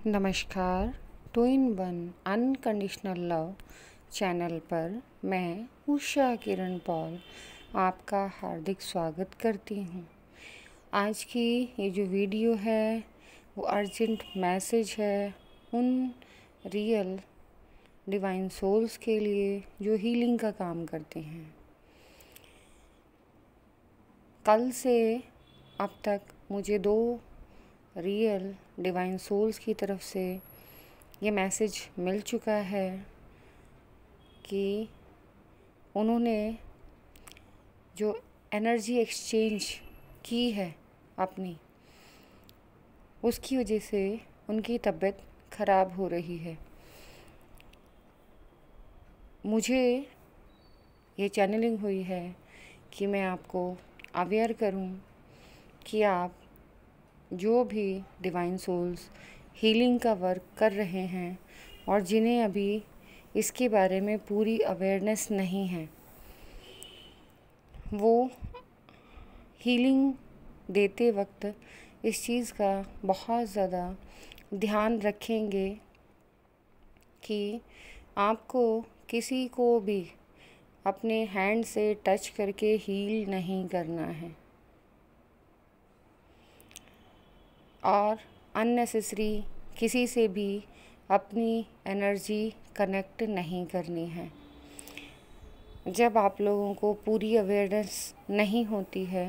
नमस्कार। Two in one unconditional love channel पर मैं उषा किरण पॉल आपका हार्दिक स्वागत करती हूँ। आज की ये जो वीडियो है वो अर्जेंट मैसेज है उन रियल डिवाइन सोल्स के लिए जो हीलिंग का काम करते हैं। कल से अब तक मुझे 2 रियल डिवाइन सोल्स की तरफ से ये मैसेज मिल चुका है कि उन्होंने जो एनर्जी एक्सचेंज की है अपनी, उसकी वजह से उनकी तबीयत ख़राब हो रही है। मुझे ये चैनलिंग हुई है कि मैं आपको अवेयर करूं कि आप जो भी डिवाइन सोल्स हीलिंग का वर्क कर रहे हैं और जिन्हें अभी इसके बारे में पूरी अवेयरनेस नहीं है, वो हीलिंग देते वक्त इस चीज़ का बहुत ज़्यादा ध्यान रखेंगे कि आपको किसी को भी अपने हैंड से टच करके हील नहीं करना है और अननेसेसरी किसी से भी अपनी एनर्जी कनेक्ट नहीं करनी है। जब आप लोगों को पूरी अवेयरनेस नहीं होती है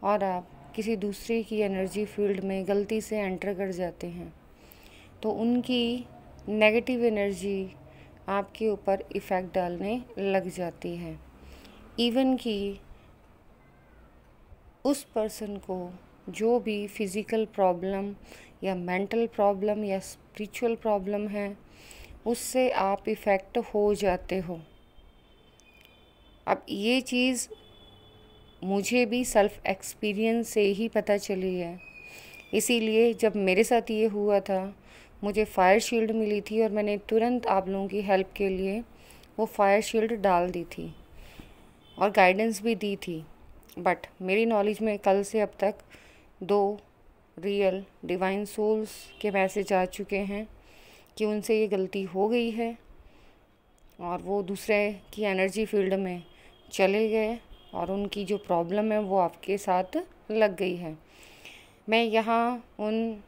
और आप किसी दूसरे की एनर्जी फील्ड में गलती से एंटर कर जाते हैं तो उनकी नेगेटिव एनर्जी आपके ऊपर इफ़ेक्ट डालने लग जाती है। इवन कि उस पर्सन को जो भी फिज़िकल प्रॉब्लम या मेंटल प्रॉब्लम या स्पिरिचुअल प्रॉब्लम है, उससे आप इफ़ेक्ट हो जाते हो। अब ये चीज़ मुझे भी सेल्फ एक्सपीरियंस से ही पता चली है। इसीलिए जब मेरे साथ ये हुआ था, मुझे फायर शील्ड मिली थी और मैंने तुरंत आप लोगों की हेल्प के लिए वो फायर शील्ड डाल दी थी और गाइडेंस भी दी थी। बट मेरी नॉलेज में कल से अब तक 2 रियल डिवाइन सोल्स के मैसेज आ चुके हैं कि उनसे ये गलती हो गई है और वो दूसरे की एनर्जी फील्ड में चले गए और उनकी जो प्रॉब्लम है वो आपके साथ लग गई है। मैं यहाँ उन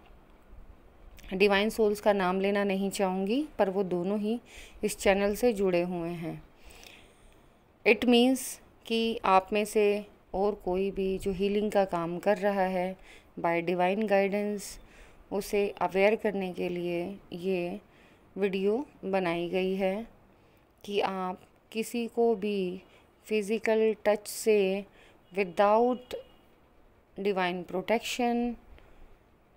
डिवाइन सोल्स का नाम लेना नहीं चाहूँगी, पर वो दोनों ही इस चैनल से जुड़े हुए हैं। इट मीन्स कि आप में से और कोई भी जो हीलिंग का काम कर रहा है बाय डिवाइन गाइडेंस, उसे अवेयर करने के लिए ये वीडियो बनाई गई है कि आप किसी को भी फिज़िकल टच से विदाउट डिवाइन प्रोटेक्शन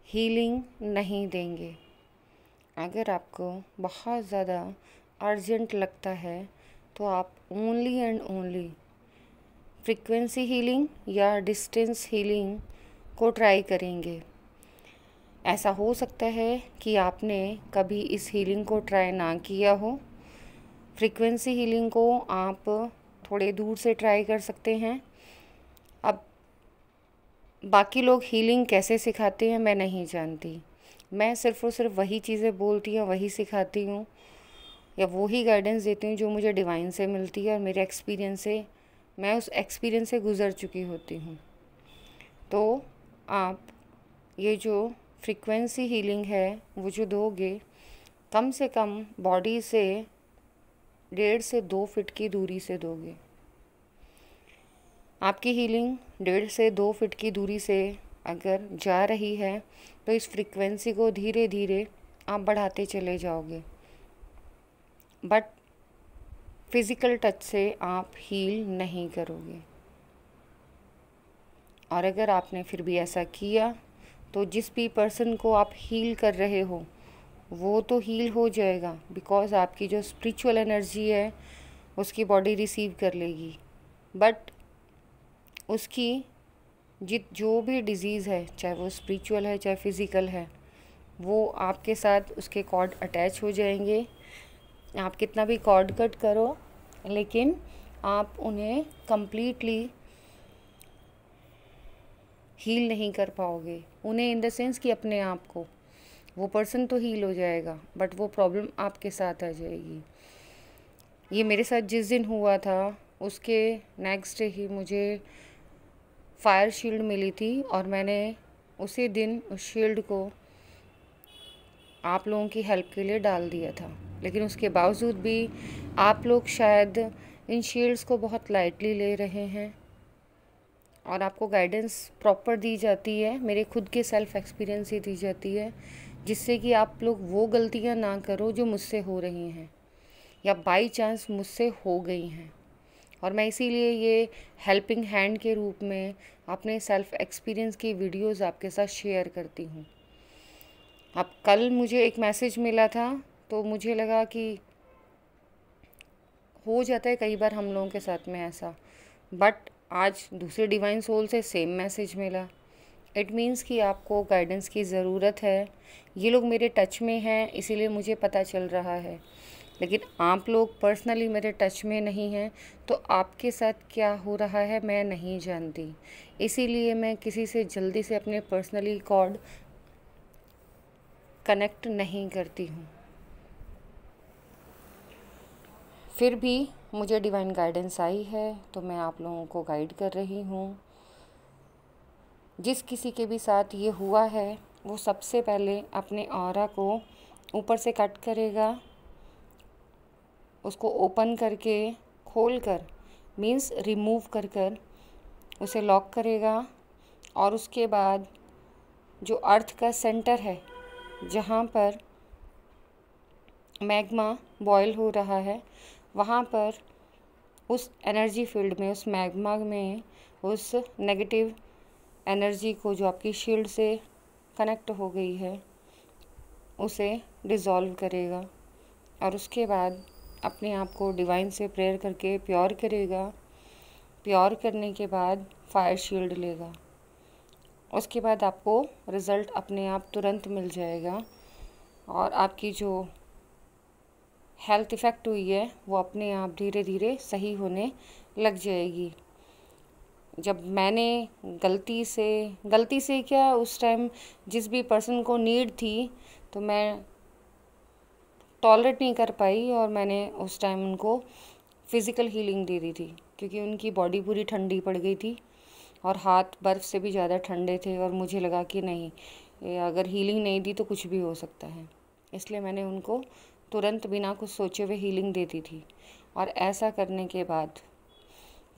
हीलिंग नहीं देंगे। अगर आपको बहुत ज़्यादा अर्जेंट लगता है तो आप only and only frequency healing या डिस्टेंस हीलिंग को ट्राई करेंगे। ऐसा हो सकता है कि आपने कभी इस हीलिंग को ट्राई ना किया हो। फ्रीक्वेंसी हीलिंग को आप थोड़े दूर से ट्राई कर सकते हैं। अब बाकी लोग हीलिंग कैसे सिखाते हैं मैं नहीं जानती। मैं सिर्फ़ और सिर्फ वही चीज़ें बोलती हूँ, वही सिखाती हूँ या वही गाइडेंस देती हूँ जो मुझे डिवाइन से मिलती है और मेरे एक्सपीरियंस से, मैं उस एक्सपीरियंस से गुज़र चुकी होती हूँ। तो आप ये जो फ्रीक्वेंसी हीलिंग है वो जो दोगे, कम से कम बॉडी से 1.5 से 2 फीट की दूरी से दोगे। आपकी हीलिंग 1.5 से 2 फीट की दूरी से अगर जा रही है तो इस फ्रीक्वेंसी को धीरे धीरे आप बढ़ाते चले जाओगे, बट फिज़िकल टच से आप हील नहीं करोगे। और अगर आपने फिर भी ऐसा किया तो जिस भी पर्सन को आप हील कर रहे हो वो तो हील हो जाएगा, बिकॉज़ आपकी जो स्पिरिचुअल एनर्जी है उसकी बॉडी रिसीव कर लेगी। बट उसकी जो भी डिज़ीज़ है, चाहे वो स्पिरिचुअल है चाहे फिज़िकल है, वो आपके साथ उसके कॉर्ड अटैच हो जाएंगे। आप कितना भी कॉर्ड कट करो लेकिन आप उन्हें कंप्लीटली हील नहीं कर पाओगे, उन्हें इन द सेंस कि अपने आप को। वो पर्सन तो हील हो जाएगा, बट वो प्रॉब्लम आपके साथ आ जाएगी। ये मेरे साथ जिस दिन हुआ था उसके नेक्स्ट डे ही मुझे फायर शील्ड मिली थी, और मैंने उसी दिन उस शील्ड को आप लोगों की हेल्प के लिए डाल दिया था। लेकिन उसके बावजूद भी आप लोग शायद इन शील्ड्स को बहुत लाइटली ले रहे हैं, और आपको गाइडेंस प्रॉपर दी जाती है, मेरे खुद के सेल्फ एक्सपीरियंस से दी जाती है, जिससे कि आप लोग वो गलतियां ना करो जो मुझसे हो रही हैं या बाई चांस मुझसे हो गई हैं। और मैं इसीलिए ये हेल्पिंग हैंड के रूप में अपने सेल्फ एक्सपीरियंस की वीडियोस आपके साथ शेयर करती हूँ। अब कल मुझे एक मैसेज मिला था, तो मुझे लगा कि हो जाता है कई बार हम लोगों के साथ में ऐसा, बट आज दूसरे डिवाइन सोल से सेम मैसेज मिला। इट मीन्स कि आपको गाइडेंस की ज़रूरत है। ये लोग मेरे टच में हैं, इसीलिए मुझे पता चल रहा है, लेकिन आप लोग पर्सनली मेरे टच में नहीं हैं, तो आपके साथ क्या हो रहा है मैं नहीं जानती। इसीलिए मैं किसी से जल्दी से अपने पर्सनली कॉर्ड कनेक्ट नहीं करती हूँ। फिर भी मुझे डिवाइन गाइडेंस आई है, तो मैं आप लोगों को गाइड कर रही हूँ। जिस किसी के भी साथ ये हुआ है, वो सबसे पहले अपने ऑरा को ऊपर से कट करेगा, उसको ओपन करके खोल कर मीन्स रिमूव कर उसे लॉक करेगा, और उसके बाद जो अर्थ का सेंटर है, जहाँ पर मैग्मा बॉयल हो रहा है, वहाँ पर उस एनर्जी फील्ड में, उस मैग्मा में, उस नेगेटिव एनर्जी को जो आपकी शील्ड से कनेक्ट हो गई है, उसे डिज़ोल्व करेगा। और उसके बाद अपने आप को डिवाइन से प्रेयर करके प्योर करेगा। प्योर करने के बाद फायर शील्ड लेगा। उसके बाद आपको रिज़ल्ट अपने आप तुरंत मिल जाएगा, और आपकी जो हेल्थ इफ़ेक्ट हुई है वो अपने आप धीरे धीरे सही होने लग जाएगी। जब मैंने गलती से क्या, उस टाइम जिस भी पर्सन को नीड थी, तो मैं टॉलरेट नहीं कर पाई, और मैंने उस टाइम उनको फ़िज़िकल हीलिंग दे दी थी, क्योंकि उनकी बॉडी पूरी ठंडी पड़ गई थी और हाथ बर्फ़ से भी ज़्यादा ठंडे थे, और मुझे लगा कि नहीं, अगर हीलिंग नहीं दी तो कुछ भी हो सकता है। इसलिए मैंने उनको तुरंत बिना कुछ सोचे हुए हीलिंग दे दी थी। और ऐसा करने के बाद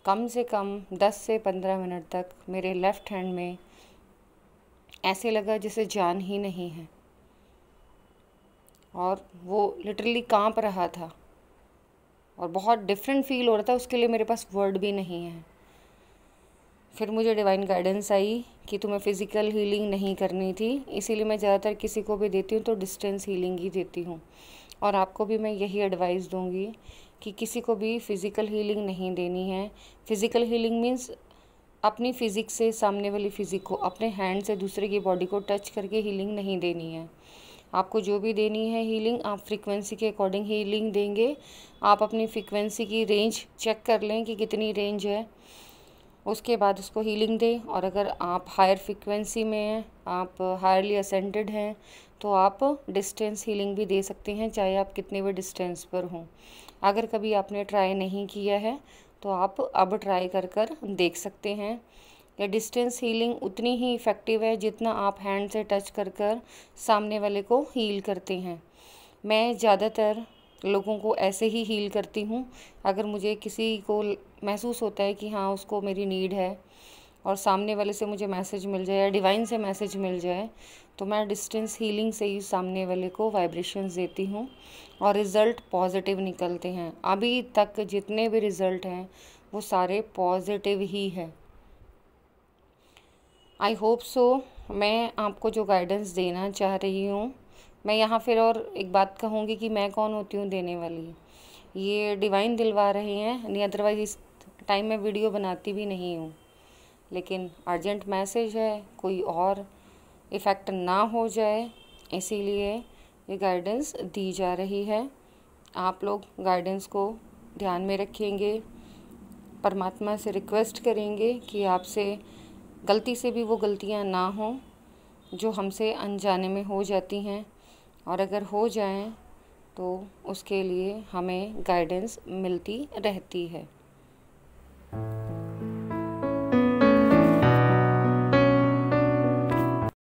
कम से कम 10 से 15 मिनट तक मेरे लेफ़्ट हैंड में ऐसे लगा जैसे जान ही नहीं है, और वो लिटरली कांप रहा था, और बहुत डिफरेंट फील हो रहा था। उसके लिए मेरे पास वर्ड भी नहीं है। फिर मुझे डिवाइन गाइडेंस आई कि तुम्हें फ़िज़िकल हीलिंग नहीं करनी थी, इसीलिए मैं ज़्यादातर किसी को भी देती हूँ तो डिस्टेंस हीलिंग ही देती हूँ। और आपको भी मैं यही एडवाइस दूँगी कि किसी को भी फ़िज़िकल हीलिंग नहीं देनी है। फ़िज़िकल हीलिंग मीन्स अपनी फ़िज़िक्स से सामने वाली फ़िज़िक को, अपने हैंड से दूसरे की बॉडी को टच करके हीलिंग नहीं देनी है। आपको जो भी देनी है हीलिंग, आप फ्रीक्वेंसी के अकॉर्डिंग हीलिंग देंगे। आप अपनी फ्रीक्वेंसी की रेंज चेक कर लें कि कितनी रेंज है, उसके बाद उसको हीलिंग दें। और अगर आप हायर फ्रीक्वेंसी में हैं, आप हायरली असेंडेड हैं, तो आप डिस्टेंस हीलिंग भी दे सकते हैं, चाहे आप कितने भी डिस्टेंस पर हों। अगर कभी आपने ट्राई नहीं किया है तो आप अब ट्राई कर देख सकते हैं। या डिस्टेंस हीलिंग उतनी ही इफ़ेक्टिव है जितना आप हैंड से टच कर सामने वाले को हील करते हैं। मैं ज़्यादातर लोगों को ऐसे ही हील करती हूँ। अगर मुझे किसी को महसूस होता है कि हाँ उसको मेरी नीड है, और सामने वाले से मुझे मैसेज मिल जाए या डिवाइन से मैसेज मिल जाए, तो मैं डिस्टेंस हीलिंग से ही सामने वाले को वाइब्रेशंस देती हूँ, और रिज़ल्ट पॉजिटिव निकलते हैं। अभी तक जितने भी रिज़ल्ट हैं वो सारे पॉजिटिव ही है। I hope so. मैं आपको जो गाइडेंस देना चाह रही हूँ, मैं यहाँ फिर और एक बात कहूँगी कि मैं कौन होती हूँ देने वाली। ये डिवाइन दिलवा रहे हैं, नहीं अदरवाइज़ इस टाइम में वीडियो बनाती भी नहीं हूँ। लेकिन अर्जेंट मैसेज है, कोई और इफ़ेक्ट ना हो जाए, इसीलिए ये गाइडेंस दी जा रही है। आप लोग गाइडेंस को ध्यान में रखेंगे, परमात्मा से रिक्वेस्ट करेंगे कि आपसे गलती से भी वो गलतियाँ ना हों, जो हमसे अनजाने में हो जाती हैं, और अगर हो जाएं तो उसके लिए हमें गाइडेंस मिलती रहती है।